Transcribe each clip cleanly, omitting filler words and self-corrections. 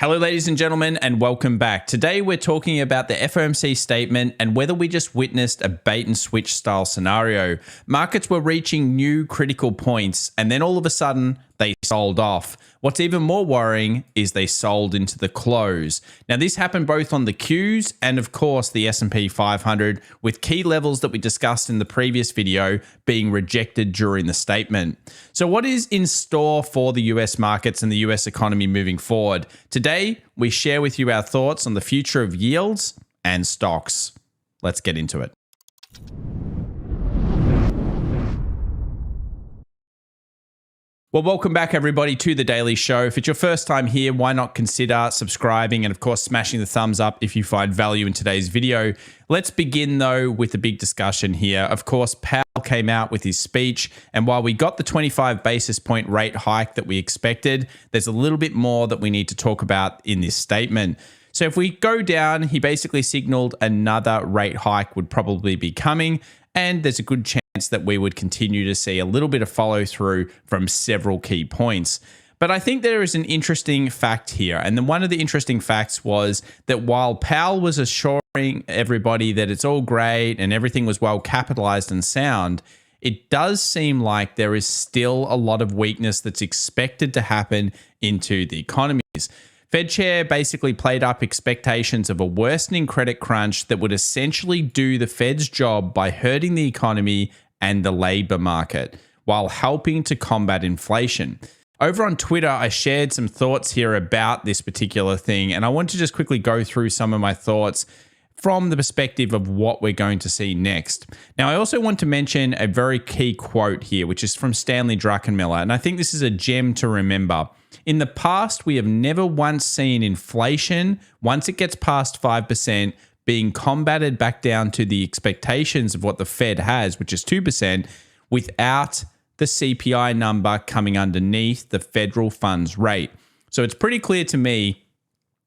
Hello, ladies and gentlemen, and welcome back. Today, we're talking about the FOMC statement and whether we just witnessed a bait and switch style scenario. Markets were reaching new critical points, and then all of a sudden, they sold off. What's even more worrying is they sold into the close. Now, this happened both on the Qs and, of course, the S&P 500, with key levels that we discussed in the previous video being rejected during the statement. So what is in store for the US markets and the US economy moving forward? Today, we share with you our thoughts on the future of yields and stocks. Let's get into it. Well, welcome back, everybody, to The Daily Show. If it's your first time here, why not consider subscribing and, of course, smashing the thumbs up if you find value in today's video. Let's begin, though, with the big discussion here. Of course, Powell came out with his speech, and while we got the 25 basis point rate hike that we expected, there's a little bit more that we need to talk about in this statement. So if we go down, he basically signaled another rate hike would probably be coming, and there's a good chance that we would continue to see a little bit of follow through from several key points. But I think there is an interesting fact here. And then one of the interesting facts was that while Powell was assuring everybody that it's all great and everything was well capitalized and sound, it does seem like there is still a lot of weakness that's expected to happen into the economies. Fed Chair basically played up expectations of a worsening credit crunch that would essentially do the Fed's job by hurting the economy and the labor market while helping to combat inflation. Over on Twitter, I shared some thoughts here about this particular thing, and I want to just quickly go through some of my thoughts from the perspective of what we're going to see next. Now, I also want to mention a very key quote here, which is from Stanley Druckenmiller, and I think this is a gem to remember. In the past, we have never once seen inflation, once it gets past 5%, being combated back down to the expectations of what the Fed has, which is 2%, without the CPI number coming underneath the federal funds rate. So it's pretty clear to me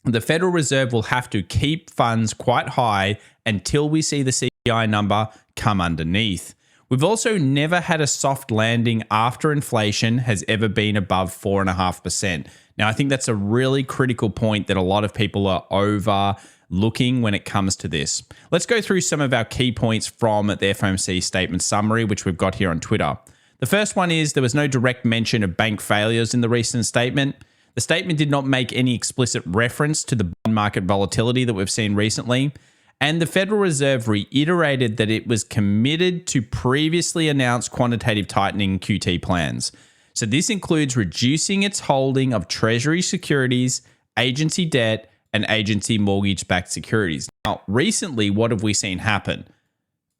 the Federal Reserve will have to keep funds quite high until we see the CPI number come underneath. We've also never had a soft landing after inflation has ever been above 4.5%. Now, I think that's a really critical point that a lot of people are overlooking when it comes to this. Let's go through some of our key points from the FOMC statement summary, which we've got here on Twitter. The first one is there was no direct mention of bank failures in the recent statement. The statement did not make any explicit reference to the bond market volatility that we've seen recently. And the Federal Reserve reiterated that it was committed to previously announced quantitative tightening QT plans. So this includes reducing its holding of Treasury securities, agency debt, and agency mortgage-backed securities. Now, recently, what have we seen happen?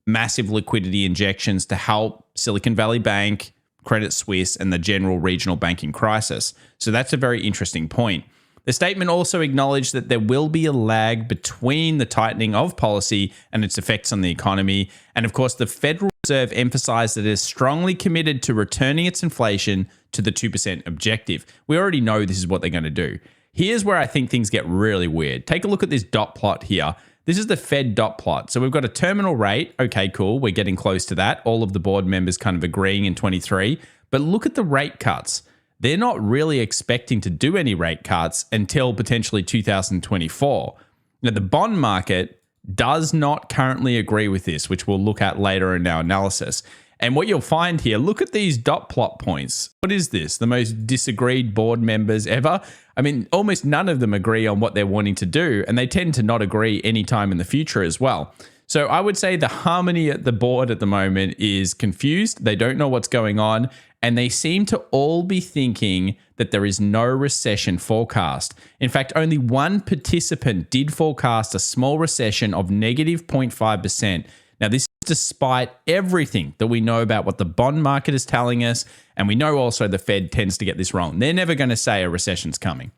Massive liquidity injections to help Silicon Valley Bank, Credit Suisse, and the general regional banking crisis. So that's a very interesting point. The statement also acknowledged that there will be a lag between the tightening of policy and its effects on the economy. And of course, the Federal Reserve emphasized that it is strongly committed to returning its inflation to the 2% objective. We already know this is what they're going to do. Here's where I think things get really weird. Take a look at this dot plot here. This is the Fed dot plot. So we've got a terminal rate. Okay, cool. We're getting close to that. All of the board members kind of agreeing in 23. But look at the rate cuts. They're not really expecting to do any rate cuts until potentially 2024. Now, the bond market does not currently agree with this, which we'll look at later in our analysis. And what you'll find here, look at these dot plot points. What is this? The most disagreed board members ever? I mean, almost none of them agree on what they're wanting to do, and they tend to not agree anytime in the future as well. So I would say the harmony at the board at the moment is confused. They don't know what's going on, and they seem to all be thinking that there is no recession forecast. In fact, only one participant did forecast a small recession of negative 0.5%. Now, this is despite everything that we know about what the bond market is telling us, and we know also the Fed tends to get this wrong. They're never going to say a recession's coming.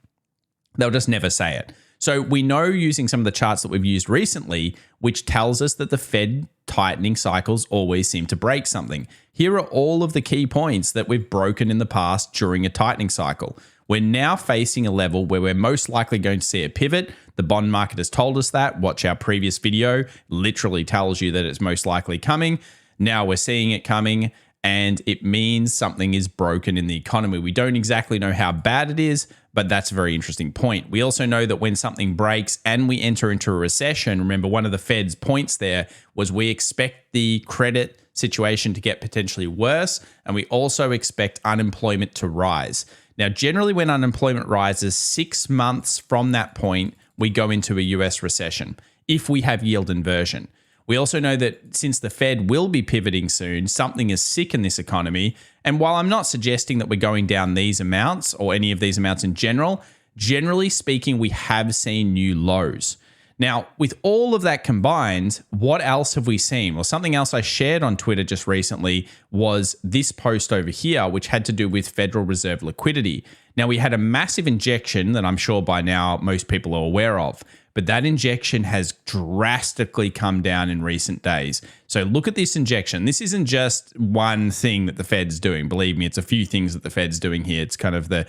They'll just never say it. So we know using some of the charts that we've used recently, which tells us that the Fed tightening cycles always seem to break something. Here are all of the key points that we've broken in the past during a tightening cycle. We're now facing a level where we're most likely going to see a pivot. The bond market has told us that. Watch our previous video, literally tells you that it's most likely coming. Now we're seeing it coming, and it means something is broken in the economy. We don't exactly know how bad it is, but that's a very interesting point. We also know that when something breaks and we enter into a recession, remember one of the Fed's points there was we expect the credit situation to get potentially worse, and we also expect unemployment to rise. Now, generally when unemployment rises 6 months from that point, we go into a US recession if we have yield inversion. We also know that since the Fed will be pivoting soon, something is sick in this economy. And while I'm not suggesting that we're going down these amounts or any of these amounts in general, generally speaking, we have seen new lows. Now, with all of that combined, what else have we seen? Well, something else I shared on Twitter just recently was this post over here, which had to do with Federal Reserve liquidity. Now, we had a massive injection that I'm sure by now most people are aware of, but that injection has drastically come down in recent days. So look at this injection. This isn't just one thing that the Fed's doing. Believe me, it's a few things that the Fed's doing here. It's kind of the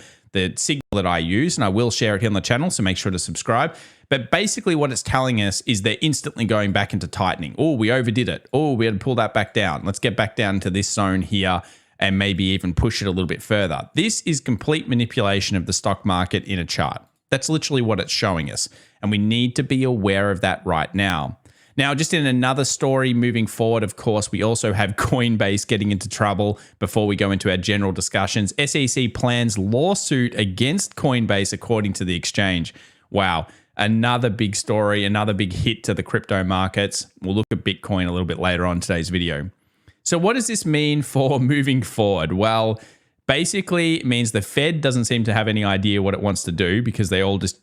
signal that I use, and I will share it here on the channel, so make sure to subscribe. But basically what it's telling us is they're instantly going back into tightening. Oh, we overdid it. Oh, we had to pull that back down. Let's get back down to this zone here and maybe even push it a little bit further. This is complete manipulation of the stock market in a chart. That's literally what it's showing us. And we need to be aware of that right now. Now, just in another story moving forward, of course, we also have Coinbase getting into trouble before we go into our general discussions. SEC plans lawsuit against Coinbase, according to the exchange. Wow. Another big story, another big hit to the crypto markets. We'll look at Bitcoin a little bit later on in today's video. So what does this mean for moving forward? Well, basically it means the Fed doesn't seem to have any idea what it wants to do because they all just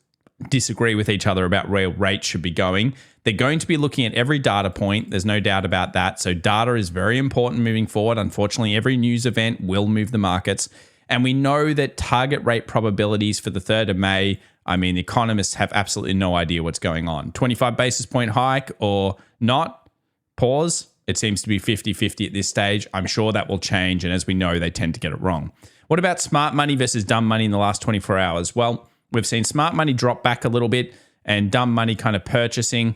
disagree with each other about where rates should be going. They're going to be looking at every data point. There's no doubt about that. So data is very important moving forward. Unfortunately, every news event will move the markets. And we know that target rate probabilities for the 3rd of May, I mean, economists have absolutely no idea what's going on. 25 basis point hike or not? Pause. It seems to be 50-50 at this stage. I'm sure that will change. And as we know, they tend to get it wrong. What about smart money versus dumb money in the last 24 hours? Well, we've seen smart money drop back a little bit and dumb money kind of purchasing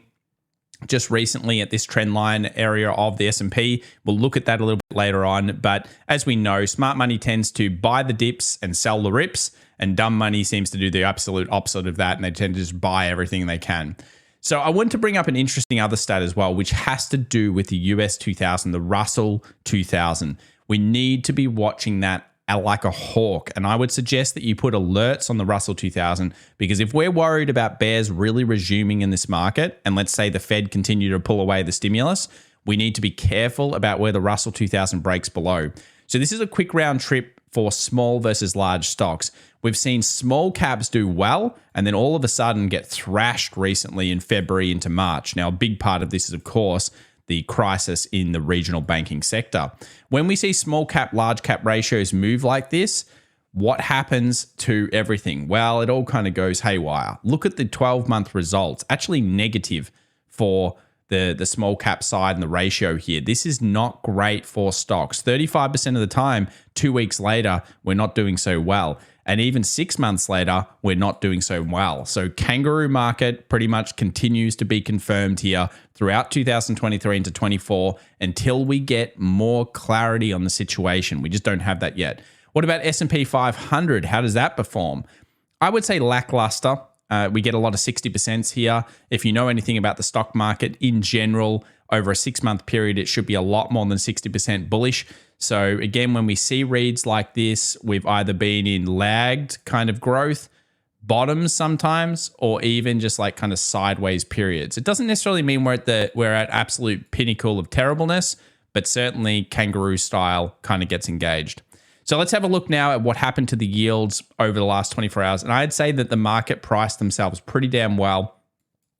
just recently at this trend line area of the S&P. We'll look at that a little bit later on. But as we know, smart money tends to buy the dips and sell the rips, and dumb money seems to do the absolute opposite of that, and they tend to just buy everything they can. So I want to bring up an interesting other stat as well, which has to do with the US 2000, the Russell 2000. We need to be watching that like a hawk. And I would suggest that you put alerts on the Russell 2000, because if we're worried about bears really resuming in this market, and let's say the Fed continue to pull away the stimulus, we need to be careful about where the Russell 2000 breaks below. So this is a quick round trip for small versus large stocks. We've seen small caps do well and then all of a sudden get thrashed recently in February into March. Now, a big part of this is, of course, the crisis in the regional banking sector. When we see small cap, large cap ratios move like this, what happens to everything? Well, it all kind of goes haywire. Look at the 12-month results, actually negative for the small cap side and the ratio here. This is not great for stocks. 35% of the time, 2 weeks later, we're not doing so well. And even 6 months later, we're not doing so well. So kangaroo market pretty much continues to be confirmed here throughout 2023 into 24 until we get more clarity on the situation. We just don't have that yet. What about S&P 500? How does that perform? I would say lackluster. We get a lot of 60% here. If you know anything about the stock market in general, over a 6-month period, it should be a lot more than 60% bullish. So again, when we see reads like this, we've either been in lagged kind of growth, bottoms sometimes, or even just like kind of sideways periods. It doesn't necessarily mean we're at absolute pinnacle of terribleness, but certainly kangaroo style kind of gets engaged. So let's have a look now at what happened to the yields over the last 24 hours. And I'd say that the market priced themselves pretty damn well,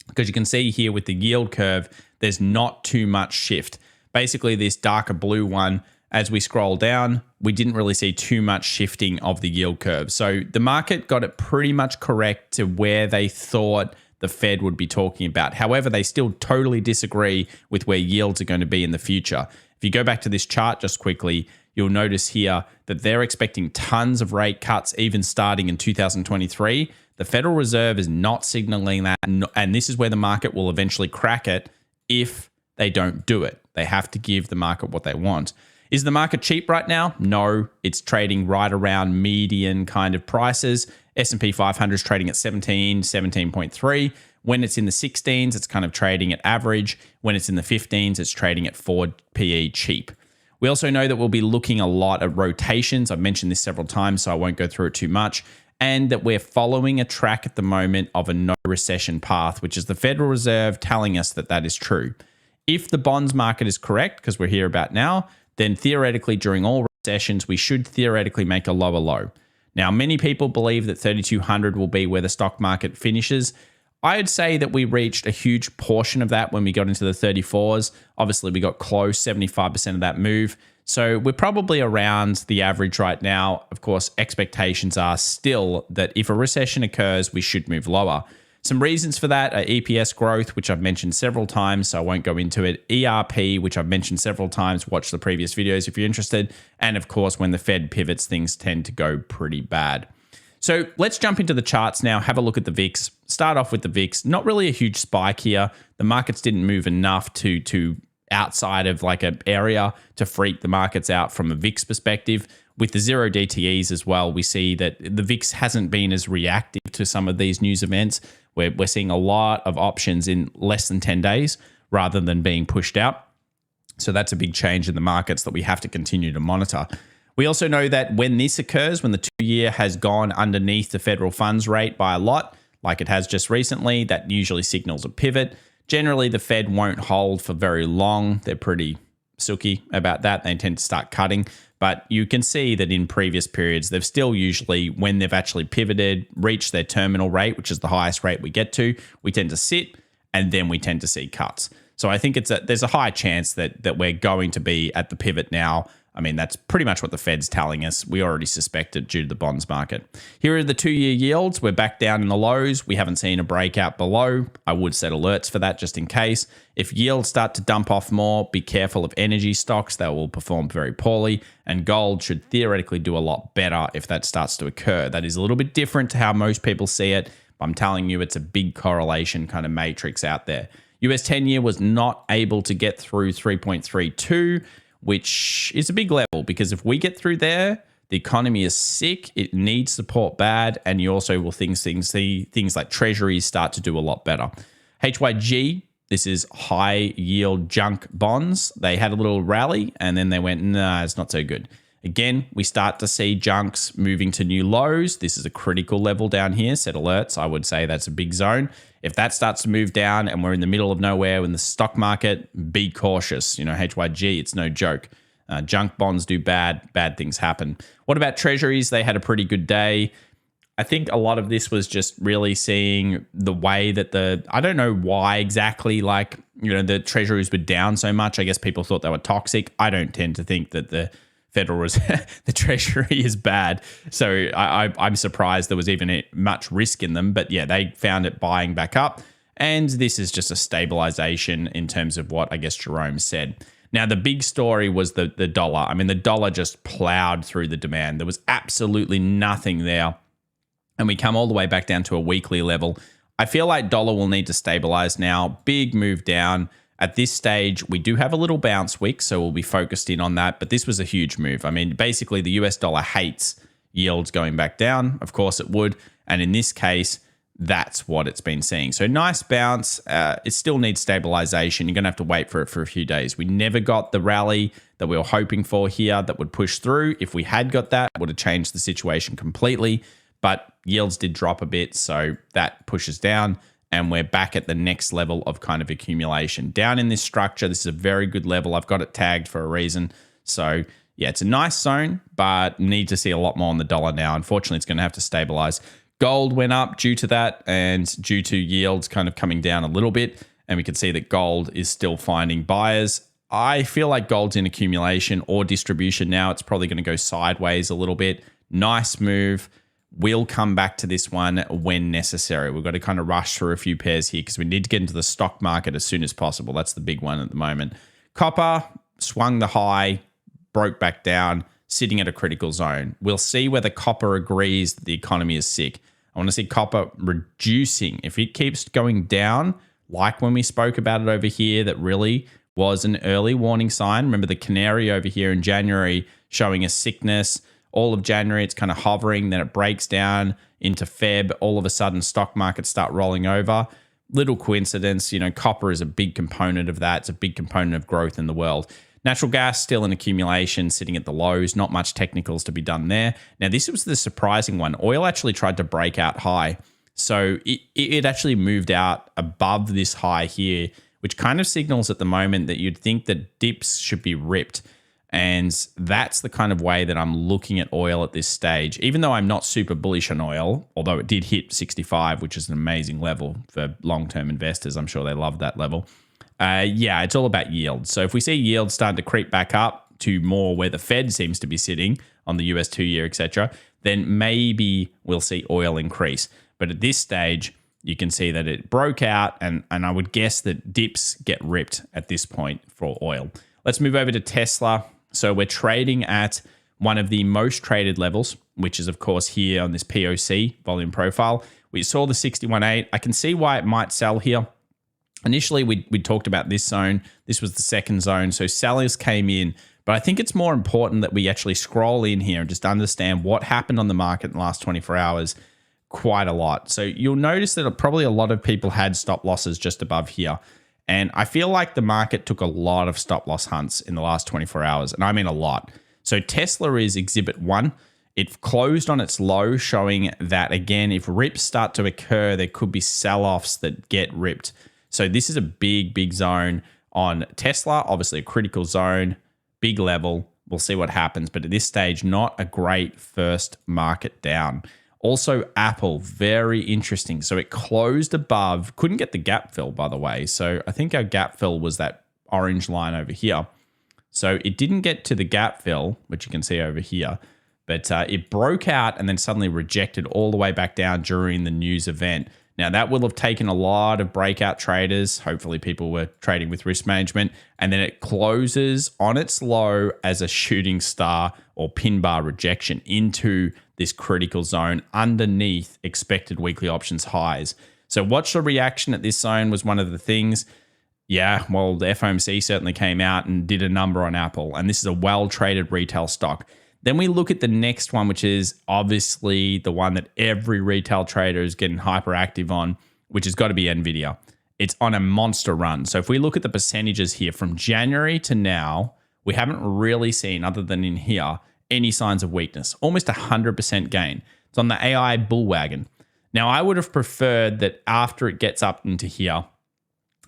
because you can see here with the yield curve, there's not too much shift. Basically, this darker blue one, as we scroll down, we didn't really see too much shifting of the yield curve. So the market got it pretty much correct to where they thought the Fed would be talking about. However, they still totally disagree with where yields are going to be in the future. If you go back to this chart just quickly, you'll notice here that they're expecting tons of rate cuts even starting in 2023. The Federal Reserve is not signaling that, and this is where the market will eventually crack it if they don't do it. They have to give the market what they want. Is the market cheap right now? No, it's trading right around median kind of prices. S&P 500 is trading at 17, 17.3. When it's in the 16s, it's kind of trading at average. When it's in the 15s, it's trading at 4 PE cheap. We also know that we'll be looking a lot at rotations. I've mentioned this several times, so I won't go through it too much. And that we're following a track at the moment of a no recession path, which is the Federal Reserve telling us that that is true. If the bonds market is correct, because we're here about now, then theoretically during all recessions, we should theoretically make a lower low. Now, many people believe that 3,200 will be where the stock market finishes. I'd say that we reached a huge portion of that when we got into the 34s. Obviously, we got close, 75% of that move. So we're probably around the average right now. Of course, expectations are still that if a recession occurs, we should move lower. Some reasons for that are EPS growth, which I've mentioned several times, so I won't go into it. ERP, which I've mentioned several times. Watch the previous videos if you're interested. And of course, when the Fed pivots, things tend to go pretty bad. So let's jump into the charts now, have a look at the VIX. Start off with the VIX. Not really a huge spike here. The markets didn't move enough to outside of like an area to freak the markets out from a VIX perspective. With the zero DTEs as well, we see that the VIX hasn't been as reactive to some of these news events. We're seeing a lot of options in less than 10 days rather than being pushed out. So that's a big change in the markets that we have to continue to monitor. We also know that when this occurs, when the 2-year has gone underneath the federal funds rate by a lot, like it has just recently, that usually signals a pivot. Generally, the Fed won't hold for very long. They're pretty sooky about that. They tend to start cutting. But you can see that in previous periods, they've still usually, when they've actually pivoted, reached their terminal rate, which is the highest rate we get to, we tend to sit, and then we tend to see cuts. So I think there's a high chance that we're going to be at the pivot now. I mean, that's pretty much what the Fed's telling us. We already suspect it due to the bonds market. Here are the 2-year yields. We're back down in the lows. We haven't seen a breakout below. I would set alerts for that just in case. If yields start to dump off more, be careful of energy stocks. They will perform very poorly. And gold should theoretically do a lot better if that starts to occur. That is a little bit different to how most people see it. I'm telling you, it's a big correlation kind of matrix out there. US 10-year was not able to get through 3.32, which is a big level because if we get through there, the economy is sick, it needs support bad, and you also will see things like treasuries start to do a lot better. HYG, this is high yield junk bonds. They had a little rally and then they went, nah, it's not so good. Again, we start to see junks moving to new lows. This is a critical level down here. Set alerts. I would say that's a big zone. If that starts to move down and we're in the middle of nowhere in the stock market, be cautious. You know, HYG, it's no joke. Junk bonds do bad things happen. What about treasuries? They had a pretty good day. I think a lot of this was just really seeing the way that I don't know why exactly, like, you know, the treasuries were down so much. I guess people thought they were toxic. I don't tend to think that the Federal Reserve, the Treasury is bad. So I'm surprised there was even much risk in them. But yeah, they found it buying back up. And this is just a stabilization in terms of what I guess Jerome said. Now, the big story was the dollar. I mean, the dollar just plowed through the demand. There was absolutely nothing there. And we come all the way back down to a weekly level. I feel like dollar will need to stabilize now. Big move down. At this stage, we do have a little bounce wick, so we'll be focused in on that. But this was a huge move. I mean, basically, the US dollar hates yields going back down. Of course, it would. And in this case, that's what it's been seeing. So nice bounce. It still needs stabilization. You're going to have to wait for it for a few days. We never got the rally that we were hoping for here that would push through. If we had got that, it would have changed the situation completely. But yields did drop a bit, so that pushes down. And we're back at the next level of kind of accumulation. Down in this structure, this is a very good level. I've got it tagged for a reason. So yeah, it's a nice zone, but need to see a lot more on the dollar now. Unfortunately, it's going to have to stabilize. Gold went up due to that and due to yields kind of coming down a little bit. And we can see that gold is still finding buyers. I feel like gold's in accumulation or distribution now. It's probably going to go sideways a little bit. Nice move. We'll come back to this one when necessary. We've got to kind of rush through a few pairs here because we need to get into the stock market as soon as possible. That's the big one at the moment. Copper swung the high, broke back down, sitting at a critical zone. We'll see whether copper agrees that the economy is sick. I want to see copper reducing. If it keeps going down, like when we spoke about it over here, that really was an early warning sign. Remember the canary over here in January showing a sickness All of January, it's kind of hovering. Then it breaks down into Feb. All of a sudden, stock markets start rolling over. Little coincidence, copper is a big component of that. It's a big component of growth in the world. Natural gas still in accumulation, sitting at the lows. Not much technicals to be done there. Now, this was the surprising one. Oil actually tried to break out high. So it actually moved out above this high here, which kind of signals at the moment that you'd think that dips should be ripped. And that's the kind of way that I'm looking at oil at this stage. Even though I'm not super bullish on oil, although it did hit 65, which is an amazing level for long-term investors. I'm sure they love that level. It's all about yield. So if we see yield starting to creep back up to more where the Fed seems to be sitting on the US 2-year, etc., then maybe we'll see oil increase. But at this stage, you can see that it broke out, and I would guess that dips get ripped at this point for oil. Let's move over to Tesla. So we're trading at one of the most traded levels, which is, of course, here on this POC volume profile. We saw the 61.8. I can see why it might sell here. Initially, we talked about this zone. This was the second zone. So sellers came in. But I think it's more important that we actually scroll in here and just understand what happened on the market in the last 24 hours quite a lot. So you'll notice that probably a lot of people had stop losses just above here. And I feel like the market took a lot of stop loss hunts in the last 24 hours. And I mean a lot. So Tesla is exhibit 1. It closed on its low, showing that, again, if rips start to occur, there could be sell-offs that get ripped. So this is a big, big zone on Tesla, obviously a critical zone, big level. We'll see what happens. But at this stage, not a great first market down. Also, Apple, very interesting. So it closed above, couldn't get the gap fill, by the way. So I think our gap fill was that orange line over here. So it didn't get to the gap fill, which you can see over here. But it broke out and then suddenly rejected all the way back down during the news event. Now, that will have taken a lot of breakout traders. Hopefully, people were trading with risk management. And then it closes on its low as a shooting star or pin bar rejection into this critical zone underneath expected weekly options highs. So watch the reaction at this zone was one of the things. Yeah, well, the FOMC certainly came out and did a number on Apple. And this is a well-traded retail stock. Then we look at the next one, which is obviously the one that every retail trader is getting hyperactive on, which has got to be NVIDIA. It's on a monster run. So if we look at the percentages here from January to now, we haven't really seen, other than in here, any signs of weakness. Almost 100% gain. It's on the AI bull wagon. Now, I would have preferred that after it gets up into here,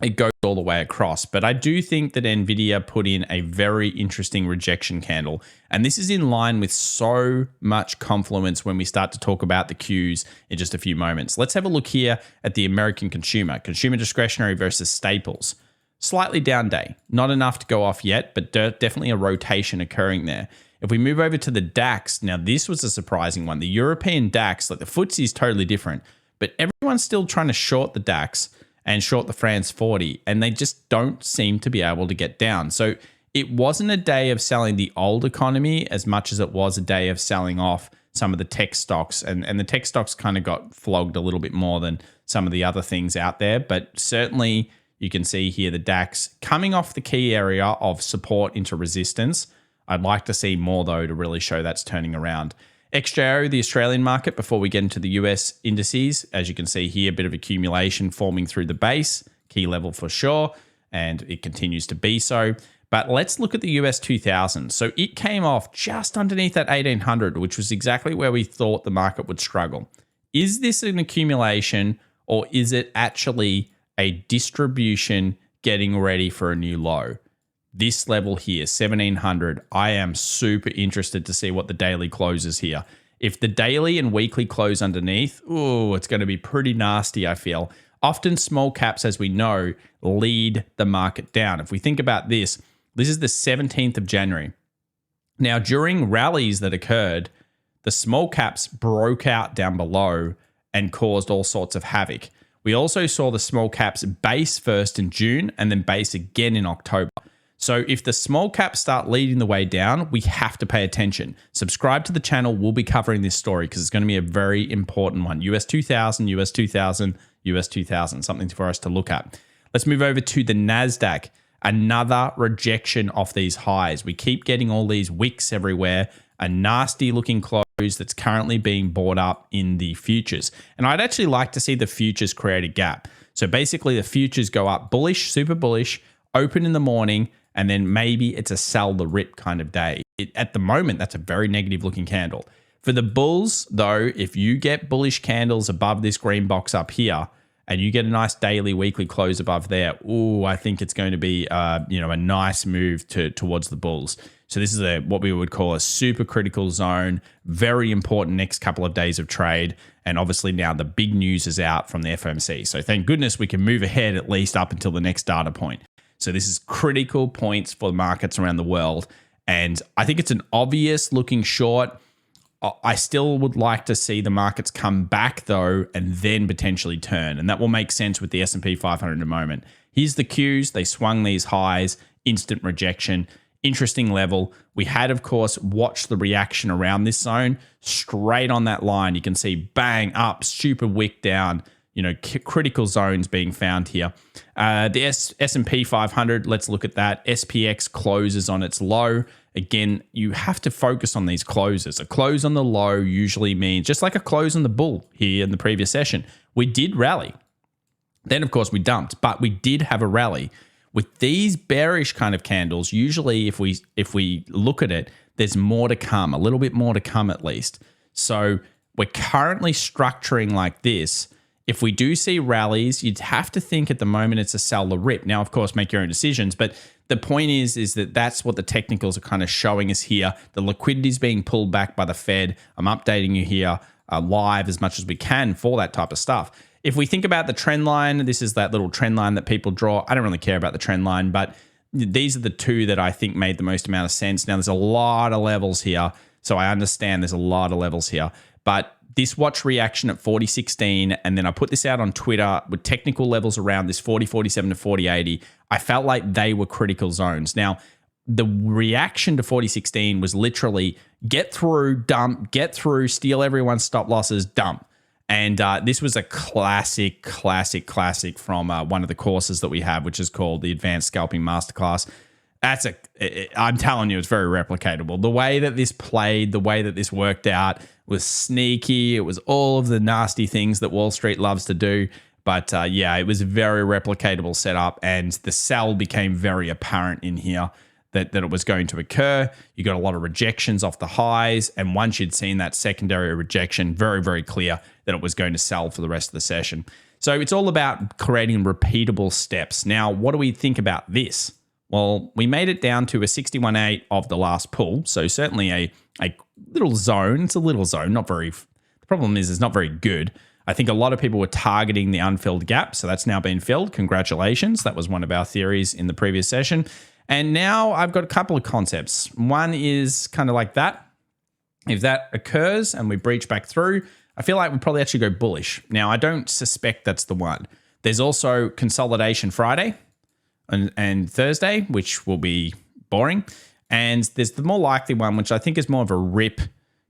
it goes all the way across. But I do think that NVIDIA put in a very interesting rejection candle. And this is in line with so much confluence when we start to talk about the Qs in just a few moments. Let's have a look here at the American consumer discretionary versus staples. Slightly down day, not enough to go off yet, but definitely a rotation occurring there. If we move over to the DAX, now this was a surprising one. The European DAX, like the FTSE is totally different, but everyone's still trying to short the DAX and short the France 40, and they just don't seem to be able to get down. So it wasn't a day of selling the old economy as much as it was a day of selling off some of the tech stocks, and the tech stocks kind of got flogged a little bit more than some of the other things out there. But certainly you can see here the DAX coming off the key area of support into resistance. I'd like to see more, though, to really show that's turning around. XJO, the Australian market, before we get into the US indices, as you can see here, a bit of accumulation forming through the base, key level for sure, and it continues to be so. But let's look at the US 2000. So it came off just underneath that 1800, which was exactly where we thought the market would struggle. Is this an accumulation, or is it actually a distribution getting ready for a new low? This level here, 1700, I am super interested to see what the daily closes here. If the daily and weekly close underneath, it's going to be pretty nasty, I feel. Often small caps, as we know, lead the market down. If we think about this is the 17th of January. Now, during rallies that occurred, the small caps broke out down below and caused all sorts of havoc. We also saw the small caps base first in June and then base again in October. So if the small caps start leading the way down, we have to pay attention. Subscribe to the channel. We'll be covering this story because it's going to be a very important one. US 2000, US 2000, US 2000, something for us to look at. Let's move over to the NASDAQ. Another rejection off these highs. We keep getting all these wicks everywhere. a nasty looking close that's currently being bought up in the futures. And I'd actually like to see the futures create a gap. So basically the futures go up bullish, super bullish, open in the morning, and then maybe it's a sell the rip kind of day. At the moment, that's a very negative looking candle. For the bulls, though, if you get bullish candles above this green box up here, and you get a nice daily, weekly close above there, I think it's going to be a nice move towards the bulls. So this is what we would call a super critical zone, very important next couple of days of trade. And obviously now the big news is out from the FOMC. So thank goodness we can move ahead at least up until the next data point. So this is critical points for the markets around the world. And I think it's an obvious looking short. I still would like to see the markets come back though, and then potentially turn. And that will make sense with the S&P 500 in a moment. Here's the cues. They swung these highs, instant rejection, interesting level. We had, of course, watched the reaction around this zone straight on that line. You can see bang up, super wick down, critical zones being found here. The S&P 500, let's look at that. SPX closes on its low. Again, you have to focus on these closes. A close on the low usually means, just like a close on the bull here in the previous session, we did rally. Then, of course, we dumped, but we did have a rally. With these bearish kind of candles, usually if we look at it, there's more to come, a little bit more to come at least. So we're currently structuring like this. If we do see rallies, you'd have to think at the moment it's a sell the rip. Now, of course, make your own decisions, but the point is that that's what the technicals are kind of showing us here. The liquidity is being pulled back by the Fed. I'm updating you here live as much as we can for that type of stuff. If we think about the trend line, this is that little trend line that people draw. I don't really care about the trend line, but these are the two that I think made the most amount of sense. Now, there's a lot of levels here, so I understand there's a lot of levels here, but this watch reaction at 40.16, and then I put this out on Twitter with technical levels around this 40.47 to 40.80. I felt like they were critical zones. Now, the reaction to 40.16 was literally get through, dump, get through, steal everyone's stop losses, dump. And this was a classic from one of the courses that we have, which is called the Advanced Scalping Masterclass. I'm telling you, it's very replicatable. The way that this played, the way that this worked out was sneaky. It was all of the nasty things that Wall Street loves to do. But it was a very replicatable setup, and the sell became very apparent in here that it was going to occur. You got a lot of rejections off the highs, and once you'd seen that secondary rejection, very, very clear that it was going to sell for the rest of the session. So it's all about creating repeatable steps. Now, what do we think about this? Well, we made it down to a 61.8 of the last pull, so certainly a little zone. It's a little zone, not very. The problem is it's not very good. I think a lot of people were targeting the unfilled gap, so that's now been filled. Congratulations. That was one of our theories in the previous session. And now I've got a couple of concepts. One is kind of like that. If that occurs and we breach back through, I feel like we probably actually go bullish. Now, I don't suspect that's the one. There's also consolidation Friday and Thursday, which will be boring. And there's the more likely one, which I think is more of a rip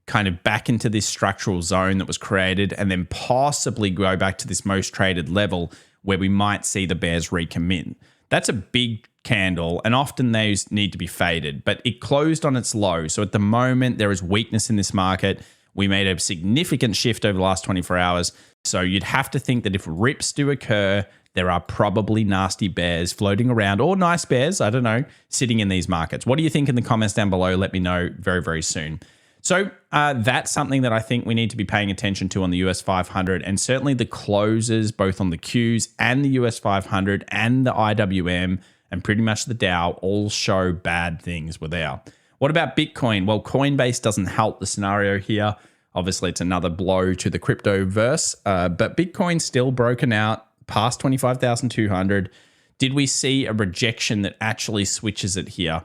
kind of back into this structural zone that was created, and then possibly go back to this most traded level where we might see the bears recommit. That's a big candle, and often those need to be faded, but it closed on its low. So at the moment, there is weakness in this market. We made a significant shift over the last 24 hours. So you'd have to think that if rips do occur, there are probably nasty bears floating around, or nice bears, I don't know, sitting in these markets. What do you think in the comments down below? Let me know very, very soon. So that's something that I think we need to be paying attention to on the US 500, and certainly the closes, both on the Qs and the US 500 and the IWM and pretty much the Dow, all show bad things with our. What about Bitcoin? Well, Coinbase doesn't help the scenario here. Obviously, it's another blow to the crypto verse, but Bitcoin's still broken out past 25,200. Did we see a rejection that actually switches it here?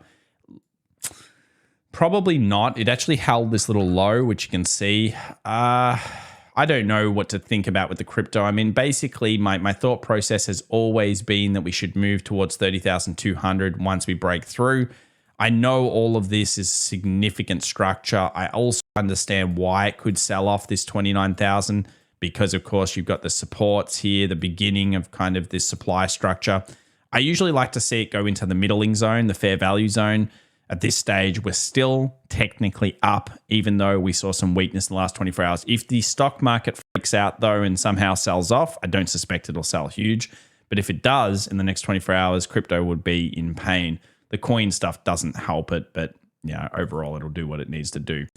Probably not. It actually held this little low, which you can see. I don't know what to think about with the crypto. I mean, basically, my thought process has always been that we should move towards 30,200 once we break through. I know all of this is significant structure. I also understand why it could sell off this 29,000 because, of course, you've got the supports here, the beginning of kind of this supply structure. I usually like to see it go into the middling zone, the fair value zone. At this stage, we're still technically up, even though we saw some weakness in the last 24 hours. If the stock market freaks out, though, and somehow sells off, I don't suspect it'll sell huge. But if it does in the next 24 hours, crypto would be in pain. The coin stuff doesn't help it, but overall, it'll do what it needs to do.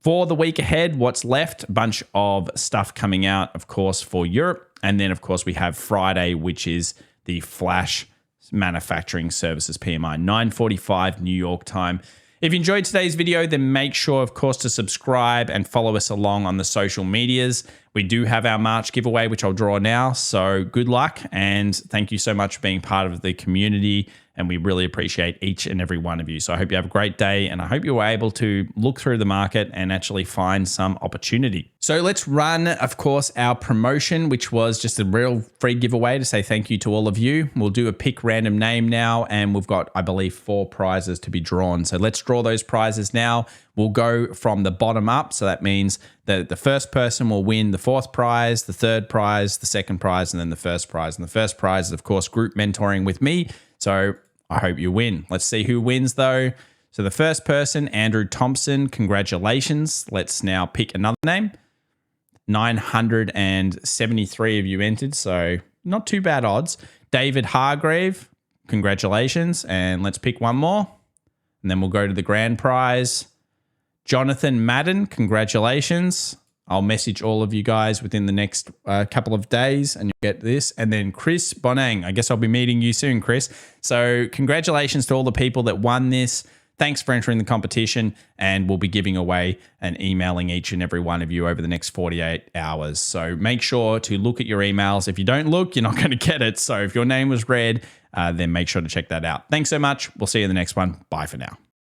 For the week ahead, what's left? A bunch of stuff coming out, of course, for Europe. And then, of course, we have Friday, which is the flash manufacturing services PMI, 9:45 New York time. If you enjoyed today's video, then make sure, of course, to subscribe and follow us along on the social medias. We do have our March giveaway, which I'll draw now. So good luck. And thank you so much for being part of the community. And we really appreciate each and every one of you. So I hope you have a great day. And I hope you were able to look through the market and actually find some opportunity. So let's run, of course, our promotion, which was just a real free giveaway to say thank you to all of you. We'll do a pick random name now. And we've got, I believe, 4 prizes to be drawn. So let's draw those prizes now. We'll go from the bottom up. So that means that the first person will win the 4th prize, the 3rd prize, the 2nd prize, and then the 1st prize. And the 1st prize is, of course, group mentoring with me. So I hope you win. Let's see who wins, though. So the first person, Andrew Thompson, congratulations. Let's now pick another name. 973 of you entered, so not too bad odds. David Hargrave, congratulations. And let's pick one more. And then we'll go to the grand prize. Jonathan Madden, congratulations. I'll message all of you guys within the next couple of days and you'll get this. And then Chris Bonang, I guess I'll be meeting you soon, Chris. So congratulations to all the people that won this. Thanks for entering the competition, and we'll be giving away and emailing each and every one of you over the next 48 hours. So make sure to look at your emails. If you don't look, you're not going to get it. So if your name was read, then make sure to check that out. Thanks so much. We'll see you in the next one. Bye for now.